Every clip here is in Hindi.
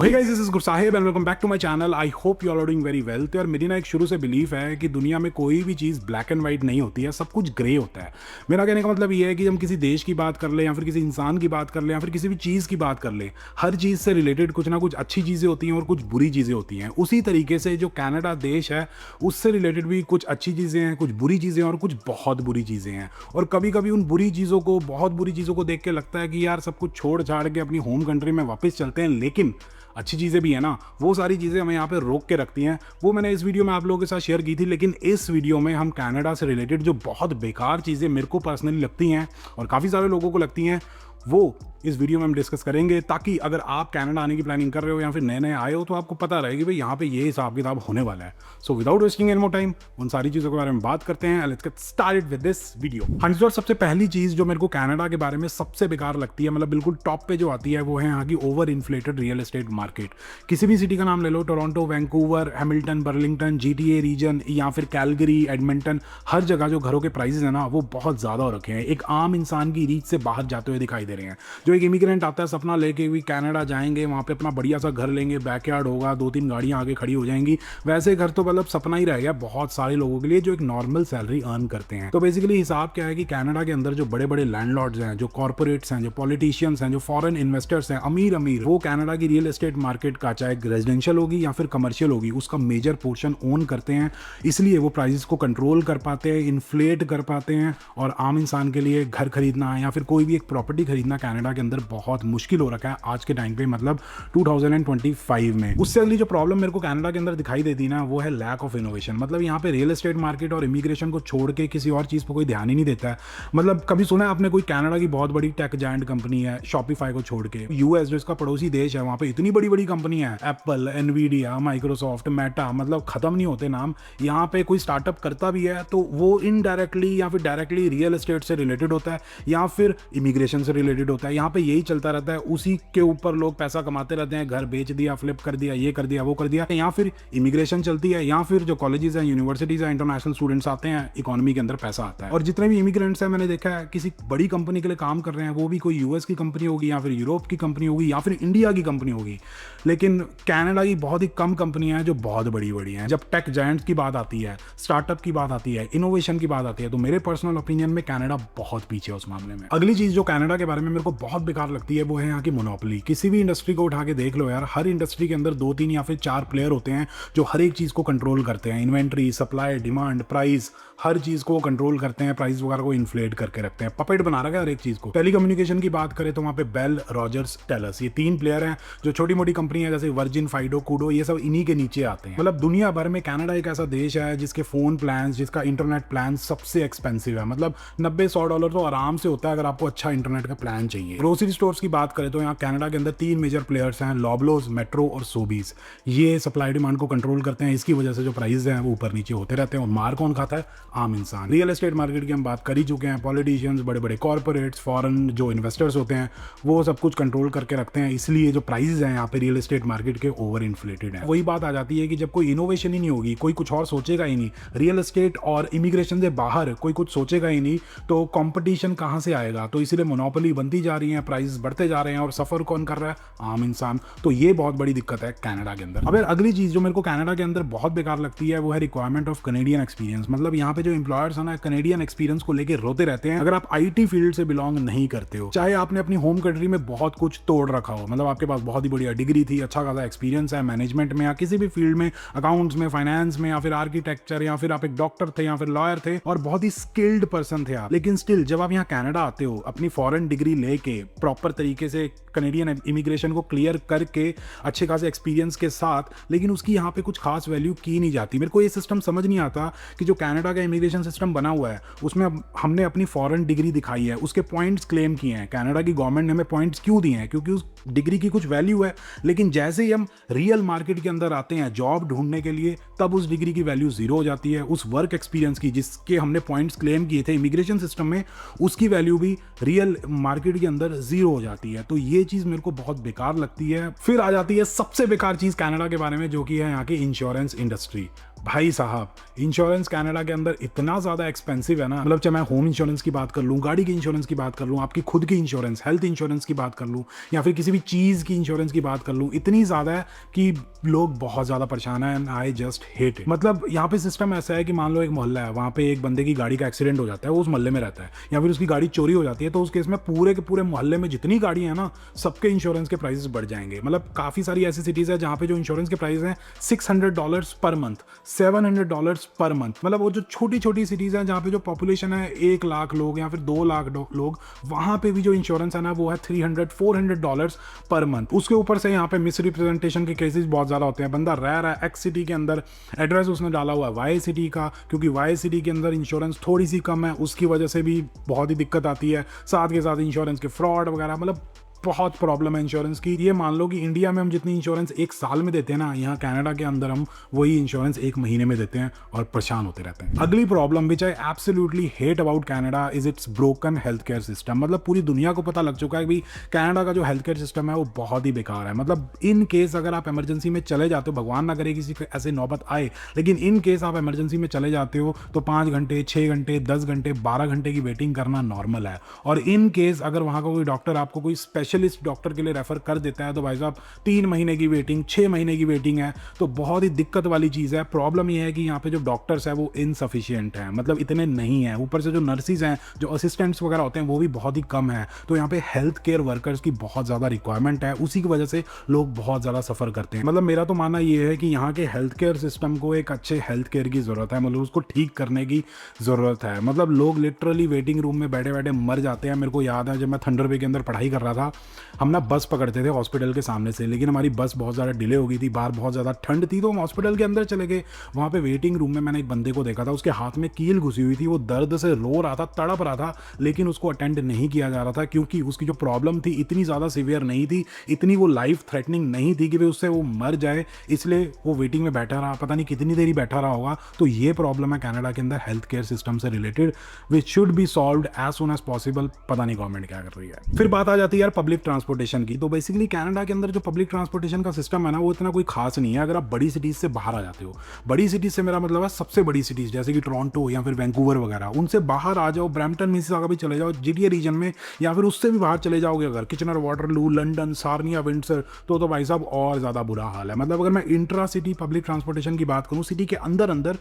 Hey guys, this is Gursahib and welcome back to my channel. I hope you are doing very well. तो यार मेरी ना एक शुरू से बिलीफ है कि दुनिया में कोई भी चीज़ ब्लैक एंड वाइट नहीं होती है, सब कुछ ग्रे होता है। मेरा कहने का मतलब ये है कि हम किसी देश की बात कर ले या फिर किसी इंसान की बात कर ले या फिर किसी भी चीज़ की बात कर ले, हर चीज़ से रिलेटेड कुछ ना कुछ अच्छी चीज़ें होती हैं और कुछ बुरी चीज़ें होती हैं। उसी तरीके से जो कनाडा देश है उससे रिलेटेड भी कुछ अच्छी चीज़ें हैं, कुछ बुरी चीज़ें हैं और कुछ बहुत बुरी चीज़ें हैं। और कभी कभी उन बुरी चीज़ों को, बहुत बुरी चीज़ों को देख के लगता है कि यार सब कुछ छोड़ छाड़ के अपनी होम कंट्री में वापस चलते हैं, लेकिन अच्छी चीज़ें भी है ना, वो सारी चीज़ें हमें यहाँ पे रोक के रखती हैं। वो मैंने इस वीडियो में आप लोगों के साथ शेयर की थी, लेकिन इस वीडियो में हम कनाडा से रिलेटेड जो बहुत बेकार चीज़ें मेरे को पर्सनली लगती हैं और काफ़ी सारे लोगों को लगती हैं, वो इस वीडियो में हम डिस्कस करेंगे, ताकि अगर आप कनाडा आने की प्लानिंग कर रहे हो या फिर नए नए आए हो तो आपको पता रहे कि भाई यहाँ पे ये हिसाब किताब होने वाला है। So without wasting any more time उन सारी चीज़ों के बारे में बात करते हैं। Let's get started with this video. हाँ जी, और सबसे पहली चीज़ जो मेरे को कनाडा के बारे में सबसे बेकार लगती है, मतलब बिल्कुल टॉप पे जो आती है, वो है यहाँ की over inflated real estate market. किसी भी सिटी का नाम ले लो, Toronto, Vancouver, Hamilton, Burlington, GTA region या फिर कैलगरी, एडमिंटन, हर जगह जो घरों के प्राइसेस है ना वो बहुत ज़्यादा हो रखे हैं। एक आम इंसान की रीच से बाहर जाते हुए दिखाई दे रहे हैं। जो एक इमिग्रेंट आता है सपना लेके भी कनाडा जाएंगे, वहाँ पे अपना बढ़िया सा घर लेंगे, बैकयार्ड होगा, 2-3 गाड़ियाँ आगे खड़ी हो जाएंगी, वैसे घर तो मतलब सपना ही रह गया बहुत सारे लोगों के लिए जो एक नॉर्मल सैलरी अर्न करते हैं। तो बेसिकली हिसाब क्या है कि कनाडा के अंदर जो बड़े बड़े लैंडलॉर्ड्स हैं, जो कॉर्पोरेट्स हैं, जो पॉलिटिशियंस हैं, जो फॉरेन इन्वेस्टर्स हैं, अमीर अमीर, वो कनाडा की रियल एस्टेट मार्केट का, चाहे रेजिडेंशियल होगी या फिर कमर्शियल होगी, उसका मेजर पोर्शन ओन करते हैं। इसलिए वो प्राइसेस को कंट्रोल कर पाते हैं, इन्फ्लेट कर पाते हैं, और आम इंसान के लिए घर खरीदना या फिर कोई भी एक प्रॉपर्टी खरीदना कनाडा के अंदर बहुत मुश्किल हो रखा है आज के टाइम पे, मतलब 2025 में। उससे अगली जो प्रॉब्लम मेरे को कनाडा के अंदर दिखाई देती है ना, वो है लैक ऑफ इनोवेशन। मतलब यहाँ पे रियल एस्टेट मार्केट और इमिग्रेशन को छोड़ के किसी और चीज़ पर कोई ध्यान ही नहीं देता है। मतलब कभी सुना है आपने कोई कनाडा की बहुत बड़ी टेक जायंट कंपनी है, शॉपिफाई को छोड़ के? यूएस जो इसका पड़ोसी देश है, वहाँ पे इतनी बड़ी बड़ी कंपनी है, एप्पल, एनवीडिया, माइक्रोसॉफ्ट, मेटा, मतलब खत्म नहीं होते नाम। यहाँ पे कोई स्टार्टअप करता भी है तो वो इनडायरेक्टली या फिर डायरेक्टली रियल एस्टेट से रिलेटेड होता है या फिर इमिग्रेशन से रिलेटेड होता है। यहाँ पे यही चलता रहता है, उसी के ऊपर लोग पैसा कमाते रहते हैं। घर बेच दिया, फ्लिप कर दिया, ये कर दिया, वो कर दिया। या फिर इमिग्रेशन चलती है, या फिर जो कॉलेजेस हैं, यूनिवर्सिटीज हैं, इंटरनेशनल स्टूडेंट्स आते हैं, इकोनॉमी के अंदर पैसा आता है। और जितने भी इमिग्रेंट्स हैं, मैंने देखा है किसी बड़ी कंपनी के लिए काम कर रहे हैं, वो भी कोई यूएस की कंपनी होगी या फिर यूरोप की कंपनी होगी या फिर इंडिया की कंपनी होगी, लेकिन कनाडा की बहुत ही कम कंपनियां हैं जो बहुत बड़ी बड़ी हैं। जब टेक जायंट्स की बात आती है, स्टार्टअप की बात आती है, इनोवेशन की बात आती है, तो मेरे पर्सनल ओपिनियन में कनाडा बहुत पीछे है उस मामले में। अगली चीज जो कनाडा के बारे में मेरे को बहुत बेकार लगती है, वो है यहाँ की मोनोपोली। किसी भी इंडस्ट्री को उठा के देख लो यार, हर इंडस्ट्री के अंदर 2-3 या फिर 4 प्लेयर होते हैं जो हर एक चीज को कंट्रोल करते हैं। इन्वेंट्री, सप्लाई, डिमांड, प्राइस, हर चीज को कंट्रोल करते हैं, प्राइस वगैरह को इन्फ्लेट करके रखते हैं। पपेट बना रखा है हर एक चीज को। टेलीकम्युनिकेशन की बात करें तो वहाँ पे बेल, रॉजर्स, टेलस, ये 3 प्लेयर हैं। जो छोटी मोटी कंपनी है जैसे वर्जिन, फाइडो, कूडो, ये सब इन्हीं के नीचे आते हैं। मतलब दुनिया भर में कनाडा एक ऐसा देश है जिसके फोन प्लान, जिसका इंटरनेट प्लान सबसे एक्सपेंसिव है। मतलब $90-100 तो आराम से होता है अगर आपको अच्छा इंटरनेट का प्लान चाहिए। ग्रोसरी स्टोर्स की बात करें तो यहाँ कनाडा के अंदर 3 मेजर प्लेयर्स हैं, लॉबलोज, मेट्रो और सोबीज। ये सप्लाई डिमांड को कंट्रोल करते हैं। इसकी वजह से जो प्राइस हैं वो ऊपर नीचे होते रहते हैं, और मार कौन खाता है? आम इंसान। रियल एस्टेट मार्केट की हम बात कर ही चुके हैं। पॉलिटिशियंस, बड़े बड़े कॉर्पोरेट्स, फॉरेन जो इन्वेस्टर्स होते हैं, वो सब कुछ कंट्रोल करके रखते हैं। इसलिए जो प्राइसेस हैं यहाँ पे रियल एस्टेट मार्केट के ओवर इन्फ्लेटेड है। वही बात आ जाती है कि जब कोई इनोवेशन ही नहीं होगी, कोई कुछ और सोचेगा ही नहीं, रियल एस्टेट और इमिग्रेशन से बाहर कोई कुछ सोचेगा ही नहीं, तो कंपटीशन कहाँ से आएगा? तो इसीलिए मोनोपोली बनती जा रही है, प्राइस बढ़ते जा रहे हैं, और सफर कौन कर रहा है? आम इंसान। तो ये बहुत बड़ी दिक्कत है कनाडा के अंदर। अब अगली चीज जो मेरे को कनाडा के अंदर बहुत बेकार लगती है, वो है रिक्वायरमेंट ऑफ कैनेडियन एक्सपीरियंस। मतलब यहाँ पे जो एम्प्लॉयर्स है ना, कैनेडियन एक्सपीरियंस को लेकर रोते रहते हैं। अगर आप IT फील्ड से बिलोंग नहीं करते हो, चाहे आपने अपनी होम कंट्री में बहुत कुछ तोड़ रखा हो, मतलब आपके पास बहुत ही बढ़िया डिग्री थी, अच्छा खासा एक्सपीरियंस है मैनेजमेंट में या किसी भी फील्ड में, अकाउंट्स में, फाइनेंस में, या फिर आर्किटेक्चर, या फिर आप एक डॉक्टर थे या फिर लॉयर थे और बहुत ही स्किल्ड पर्सन थे आप, लेकिन स्टिल जब आप यहाँ कनाडा आते हो अपनी फॉरेन डिग्री लेके, प्रॉपर तरीके से कैनेडियन इमिग्रेशन को क्लियर करके, अच्छे खासे एक्सपीरियंस के साथ, लेकिन उसकी यहाँ पे कुछ खास वैल्यू की नहीं जाती। मेरे को ये सिस्टम समझ नहीं आता कि जो कनाडा का इमिग्रेशन सिस्टम बना हुआ है उसमें हमने अपनी फॉरेन डिग्री दिखाई है, उसके पॉइंट्स क्लेम किए हैं, कनाडा की गवर्नमेंट ने हमें पॉइंट्स क्यों दिए हैं? क्योंकि उस डिग्री की कुछ वैल्यू है। लेकिन जैसे ही हम रियल मार्केट के अंदर आते हैं जॉब ढूंढने के लिए, तब उस डिग्री की वैल्यू जीरो हो जाती है। उस वर्क एक्सपीरियंस की, जिसके हमने पॉइंट्स क्लेम किए थे इमिग्रेशन सिस्टम में, उसकी वैल्यू भी रियल मार्केट के अंदर जीरो हो जाती है। तो ये चीज मेरे को बहुत बेकार लगती है। फिर आ जाती है सबसे बेकार चीज कनाडा के बारे में, जो कि है यहाँ की इंश्योरेंस इंडस्ट्री। भाई साहब, इंश्योरेंस कनाडा के अंदर इतना ज़्यादा एक्सपेंसिव है ना, मतलब चाहे मैं होम इंश्योरेंस की बात कर लूँ, गाड़ी की इंश्योरेंस की बात कर लूँ, आपकी खुद की इंश्योरेंस, हेल्थ इंश्योरेंस की बात कर लूँ, या फिर किसी भी चीज़ की इंश्योरेंस की बात कर लूँ, इतनी ज़्यादा है कि लोग बहुत ज़्यादा परेशान हैं and I just hate it. मतलब यहाँ पे सिस्टम ऐसा है कि मान लो एक मोहल्ला है, वहाँ पे एक बंदे की गाड़ी का एक्सीडेंट हो जाता है, वो उस मोहल्ले में रहता है, या फिर उसकी गाड़ी चोरी हो जाती है, तो उस केस में पूरे के पूरे मोहल्ले में जितनी गाड़ी है ना, सबके इंश्योरेंस के प्राइसेस बढ़ जाएंगे। मतलब काफ़ी सारी ऐसी सिटीज़ है जहाँ पे जो इंश्योरेंस के प्राइस हैं $600 पर मंथ, $700 पर मंथ। मतलब वो जो छोटी छोटी सिटीज़ हैं जहाँ पे जो पॉपुलेशन है 1 लाख लोग या फिर 2 लाख लोग, वहाँ पे भी जो इंश्योरेंस है ना वो है $300-400 पर मंथ। उसके ऊपर से यहाँ पे मिस रिप्रेजेंटेशन के केसेस बहुत ज़्यादा होते हैं। बंदा रह रहा है एक्स सिटी के अंदर, एड्रेस उसने डाला हुआ है वाई सिटी का, क्योंकि वाई सिटी के अंदर इंश्योरेंस थोड़ी सी कम है, उसकी वजह से भी बहुत ही दिक्कत आती है। साथ के साथ इंश्योरेंस के फ्रॉड वगैरह, मतलब बहुत प्रॉब्लम है इंश्योरेंस की। ये मान लो कि इंडिया में हम जितनी इंश्योरेंस एक साल में देते हैं ना, यहाँ कनाडा के अंदर हम वही इंश्योरेंस एक महीने में देते हैं और परेशान होते रहते हैं। अगली problem which I absolutely hate about Canada is it's broken health care system. मतलब पूरी दुनिया को पता लग चुका है कि कनाडा का जो हेल्थ केयर सिस्टम है वो बहुत ही बेकार है। मतलब इन केस अगर आप इमरजेंसी में चले जाते हो, भगवान ना करे किसी ऐसे नौबत आए, लेकिन इन केस आप इमरजेंसी में चले जाते हो तो 5 घंटे, 6 घंटे, 10 घंटे, 12 घंटे की वेटिंग करना नॉर्मल है। और इन केस अगर वहाँ का कोई डॉक्टर आपको कोई स्पेशलिस्ट डॉक्टर के लिए रेफर कर देता है तो भाई साहब 3 महीने की वेटिंग, 6 महीने की वेटिंग है, तो बहुत ही दिक्कत वाली चीज़ है। प्रॉब्लम यह है कि यहाँ पे जो डॉक्टर्स है वो इनसफिशियंट हैं, मतलब इतने नहीं है। ऊपर से जो नर्सिस हैं, जो असिस्टेंट्स वगैरह होते हैं, वो भी बहुत ही कम है। तो यहाँ पे हेल्थ केयर वर्कर्स की बहुत ज़्यादा रिक्वायरमेंट है, उसी की वजह से लोग बहुत ज़्यादा सफ़र करते हैं। मतलब मेरा तो मानना ये है कि यहाँ के हेल्थ केयर सिस्टम को एक अच्छे हेल्थ केयर की ज़रूरत है, मतलब उसको ठीक करने की ज़रूरत है। मतलब लोग लिटरली वेटिंग रूम में बैठे बैठे मर जाते हैं। मेरे को याद है जब मैं थंडर बे के अंदर पढ़ाई कर रहा था, हम ना बस पकड़ते थे हॉस्पिटल के सामने से, लेकिन हमारी बस बहुत ज़्यादा डिले हो गई थी, बाहर बहुत ज़्यादा ठंड थी, तो हम हॉस्पिटल के अंदर चले गए। वहाँ पे वेटिंग रूम में मैंने एक बंदे को देखा था, उसके हाथ में कील घुसी हुई थी, वो दर्द से रो रहा था, तड़प रहा था, लेकिन उसको अटेंड नहीं किया जा रहा था क्योंकि उसकी जो प्रॉब्लम थी इतनी ज़्यादा सीवियर नहीं थी, इतनी वो लाइफ थ्रेटनिंग नहीं थी कि भाई उससे वो मर जाए, इसलिए वो वेटिंग में बैठा रहा, पता नहीं कितनी देरी बैठा रहा होगा। तो ये प्रॉब्लम है कनाडा के अंदर हेल्थ केयर सिस्टम से related, which should be solved as soon as possible. पता नहीं गवर्नमेंट क्या कर रही है। फिर बात आ जाती है यार पब्लिक ट्रांसपोर्टेशन की। तो बेसिकली कनाडा के अंदर जो पब्लिक ट्रांसपोर्टेशन का सिस्टम है ना, वो इतना कोई खास नहीं है अगर आप बड़ी सिटीज़ से बाहर आ जाते हो। बड़ी सिटीज़ से मेरा मतलब है सबसे बड़ी सिटीज़ जैसे कि टोरंटो या फिर वैंकूवर वगैरह, उनसे बाहर आ जाओ, ब्रैम्पटन मिसिसागा भी चले जाओ, जीटीए रीजन में, या फिर उससे भी बाहर चले जाओगे अगर Kitchener, Waterloo, London, Sarnia, Windsor, तो भाई साहब और ज़्यादा बुरा हाल है। मतलब अगर मैं इंट्रा सिटी पब्लिक ट्रांसपोर्टेशन की बात करूँ सिटी के अंदर अंदर,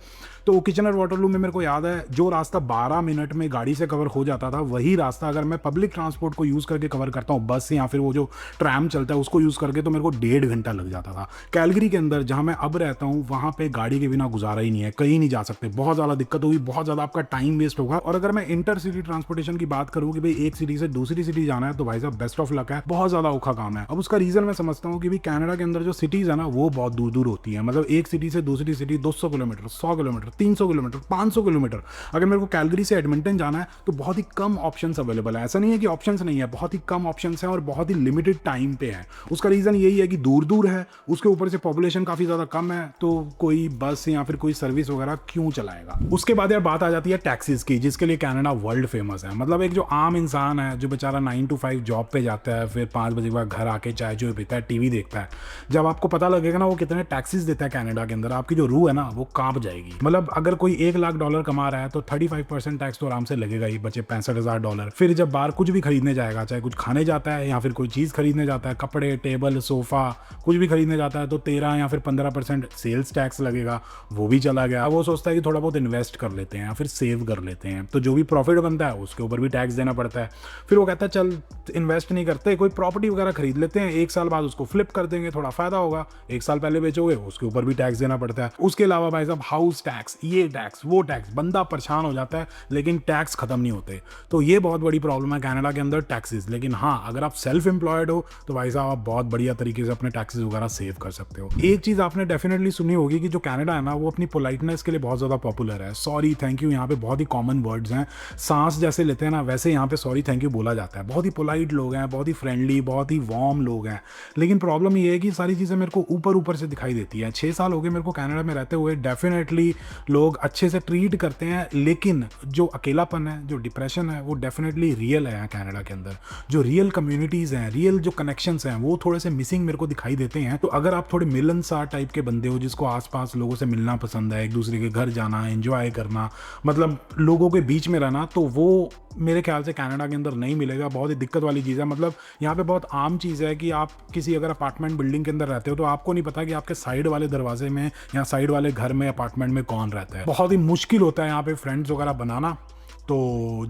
तो किचनर, वाटरलू में मेरे को याद है जो रास्ता 12 मिनट में गाड़ी से कवर हो जाता था, वही रास्ता अगर मैं पब्लिक ट्रांसपोर्ट को यूज़ करके कवर करता हूँ, बस या फिर वो जो ट्रैम चलता है उसको यूज़ करके, तो मेरे को 1.5 घंटा लग जाता था। कैलगरी के अंदर जहाँ मैं अब रहता हूँ, वहाँ पे गाड़ी के बिना गुजारा ही नहीं है, कहीं नहीं जा सकते, बहुत ज़्यादा दिक्कत होगी, बहुत ज़्यादा आपका टाइम वेस्ट होगा। और अगर मैं इंटर सिटी ट्रांसपोर्टेशन की बात करूँ कि भाई एक सिटी से दूसरी सिटी जाना है, तो भाई साहब बेस्ट ऑफ लक है, बहुत ज़्यादा औखा काम है। अब उसका रीज़न मैं समझता हूँ कि भाई कनाडा के अंदर जो सिटीज़ है ना वो बहुत दूर दूर होती है। मतलब एक सिटी से दूसरी city 200 kilometre, 100 kilometre, 300 kilometre, 500 kilometre. अगर मेरे को कैलगरी से एडमिंटन जाना है तो बहुत ही कम ऑप्शंस अवेलेबल है। ऐसा नहीं है कि ऑप्शंस नहीं है, बहुत ही कम ऑप्शंस हैं और बहुत ही लिमिटेड टाइम पे है। उसका रीज़न यही है कि दूर दूर है, उसके ऊपर से पॉपुलेशन काफ़ी ज़्यादा कम है, तो कोई बस या फिर कोई सर्विस वगैरह क्यों चलाएगा। उसके बाद यार बात आ जाती है टैक्सीज की, जिसके लिए कनाडा वर्ल्ड फेमस है। मतलब एक जो आम इंसान है जो बेचारा 9 to 5 जॉब पे जाता है, फिर 5 बजे के बाद घर आके चाय जो पीता है, टीवी देखता है, जब आपको पता लगेगा ना वो कितने टैक्सीज देता है कनाडा के अंदर, आपकी जो रूह है ना वो कांप जाएगी। मतलब अगर कोई $1 लाख कमा रहा है तो 35% टैक्स तो आराम से लगेगा ही, बचे $65,000। फिर जब बाहर कुछ भी खरीदने जाएगा, चाहे कुछ खाने जाता है या फिर कोई चीज़ खरीदने जाता है, कपड़े, टेबल, सोफ़ा, कुछ भी खरीदने जाता है, तो 13 या फिर 15% सेल्स टैक्स लगेगा, वो भी चला गया। वो सोचता है कि थोड़ा बहुत इन्वेस्ट कर लेते हैं या फिर सेव कर लेते हैं, तो जो भी प्रॉफिट बनता है उसके ऊपर भी टैक्स देना पड़ता है। फिर वो कहता है चल इन्वेस्ट नहीं करते, कोई प्रॉपर्टी वगैरह खरीद लेते हैं, 1 साल बाद उसको फ्लिप कर देंगे, थोड़ा फायदा होगा, 1 साल पहले बेचोगे उसके ऊपर भी टैक्स देना पड़ता है। उसके अलावा भाई साहब हाउस टैक्स, ये टैक्स, वो टैक्स, बंदा परेशान हो जाता है, लेकिन टैक्स खत्म नहीं होते। तो ये बहुत बड़ी प्रॉब्लम है कनाडा के अंदर, टैक्सेस। लेकिन हाँ, अगर आप सेल्फ एम्प्लॉयड हो तो भाई साहब आप बहुत बढ़िया तरीके से अपने टैक्सेस वगैरह सेव कर सकते हो। एक चीज़ आपने डेफिनेटली सुनी होगी कि जो कनाडा है ना वो अपनी पोलाइटनेस के लिए बहुत ज़्यादा पॉपुलर है। सॉरी, थैंक यू यहाँ पे बहुत ही कॉमन वर्ड्स हैं, सांस जैसे लेते हैं ना वैसे यहाँ पे सॉरी थैंक यू बोला जाता है। बहुत ही पोलाइट लोग हैं, बहुत ही फ्रेंडली, बहुत ही वार्म लोग हैं। लेकिन प्रॉब्लम ये है कि सारी चीज़ें मेरे को ऊपर ऊपर से दिखाई देती हैं। 6 साल हो गए मेरे को कनाडा में रहते हुए, डेफिनेटली लोग अच्छे से ट्रीट करते हैं, लेकिन जो अकेलापन है, जो डिप्रेशन है, वो डेफिनेटली रियल है यहाँ कनाडा के अंदर। जो रियल कम्युनिटीज़ हैं, रियल जो कनेक्शंस हैं वो थोड़े से मिसिंग मेरे को दिखाई देते हैं। तो अगर आप थोड़े मिलनसार टाइप के बंदे हो, जिसको आसपास लोगों से मिलना पसंद है, एक दूसरे के घर जाना, एंजॉय करना, मतलब लोगों के बीच में रहना, तो वो मेरे ख्याल से कनाडा के अंदर नहीं मिलेगा। बहुत ही दिक्कत वाली चीज़ है। मतलब यहाँ पे बहुत आम चीज़ है कि आप किसी अगर अपार्टमेंट बिल्डिंग के अंदर रहते हो तो आपको नहीं पता कि आपके साइड वाले दरवाजे में या साइड वाले घर में अपार्टमेंट में कौन रहता है। बहुत ही मुश्किल होता है यहाँ पे फ्रेंड्स वगैरह बनाना। तो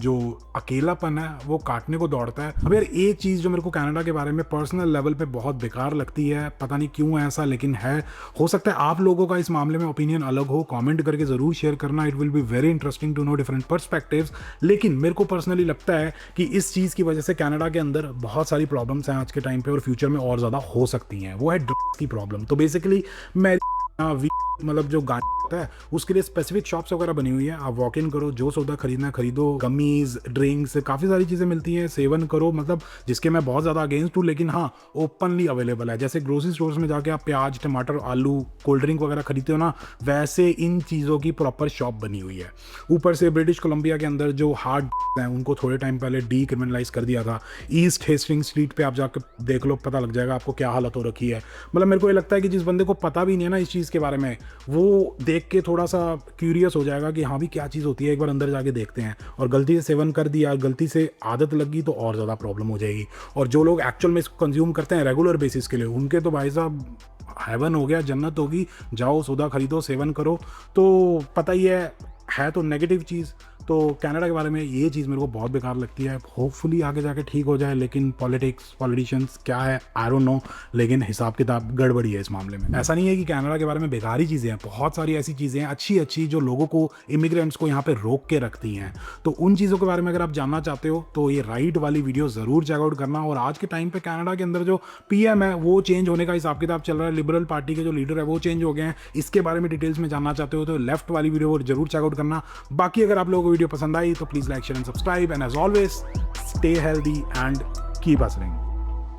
जो अकेलापन है वो काटने को दौड़ता है। अब यार एक चीज़ जो मेरे को कनाडा के बारे में पर्सनल लेवल पे बहुत बेकार लगती है, पता नहीं क्यों है ऐसा, लेकिन है। हो सकता है आप लोगों का इस मामले में ओपिनियन अलग हो, कमेंट करके ज़रूर शेयर करना। It will be very interesting to know different perspectives. लेकिन मेरे को पर्सनली लगता है कि इस चीज़ की वजह से कनाडा के अंदर बहुत सारी प्रॉब्लम्स हैं आज के टाइम पे और फ्यूचर में और ज़्यादा हो सकती हैं। वो है ड्रग्स की प्रॉब्लम। तो बेसिकली मैं मतलब जो गांजा होता है उसके लिए स्पेसिफिक शॉप्स वगैरह बनी हुई है। आप वॉक इन करो, जो सौदा खरीदना है खरीदो, गमीज, ड्रिंक्स, काफ़ी सारी चीज़ें मिलती हैं, सेवन करो। मतलब जिसके मैं बहुत ज़्यादा अगेंस्ट हूँ, लेकिन हाँ ओपनली अवेलेबल है। जैसे ग्रोसरी स्टोर्स में जाके आप प्याज, टमाटर, आलू, कोल्ड ड्रिंक वगैरह खरीदते हो ना, वैसे इन चीज़ों की प्रॉपर शॉप बनी हुई है। ऊपर से ब्रिटिश कोलंबिया के अंदर जो हार्ड हैं उनको थोड़े टाइम पहले डीक्रिमिनलाइज कर दिया था। ईस्ट हेस्टिंग स्ट्रीट पे आप जाकर देख लो, पता लग जाएगा आपको क्या हालत हो रखी है। मतलब मेरे को ये लगता है कि जिस बंदे को पता भी नहीं है ना इस चीज़ के बारे में, वो देख के थोड़ा सा क्यूरियस हो जाएगा कि हाँ भी क्या चीज़ होती है, एक बार अंदर जाके देखते हैं। और गलती से सेवन कर दिया, गलती से आदत लग गई तो और ज़्यादा प्रॉब्लम हो जाएगी। और जो लोग एक्चुअल में इसको कंज्यूम करते हैं रेगुलर बेसिस के लिए, उनके तो भाई साहब हेवन हो गया, जन्नत होगी। जाओ सौदा खरीदो, सेवन करो। तो पता ही है तो नेगेटिव चीज़। तो कनाडा के बारे में ये चीज़ मेरे को बहुत बेकार लगती है। होपफुली आगे जाके ठीक हो जाए, लेकिन पॉलिटिशियंस क्या है आई डोंट नो, लेकिन हिसाब किताब गड़बड़ी है इस मामले में। ऐसा नहीं है कि कनाडा के बारे में बेकार ही चीज़ें हैं, बहुत सारी ऐसी चीज़ें हैं अच्छी अच्छी जो लोगों को, इमिग्रेंट्स को यहाँ पे रोक के रखती हैं। तो उन चीज़ों के बारे में अगर आप जानना चाहते हो तो ये राइट वाली वीडियो ज़रूर चेकआउट करना। और आज के टाइम पे कनाडा के अंदर जो PM है वो चेंज होने का हिसाब किताब चल रहा है। लिबरल पार्टी के जो लीडर है वो चेंज हो गए हैं। इसके बारे में डिटेल्स में जानना चाहते हो तो लेफ्ट वाली वीडियो जरूर चेकआउट करना। बाकी अगर आप लोगों को वीडियो पसंद आई तो please like, share and subscribe. And as always, stay healthy and keep hustling.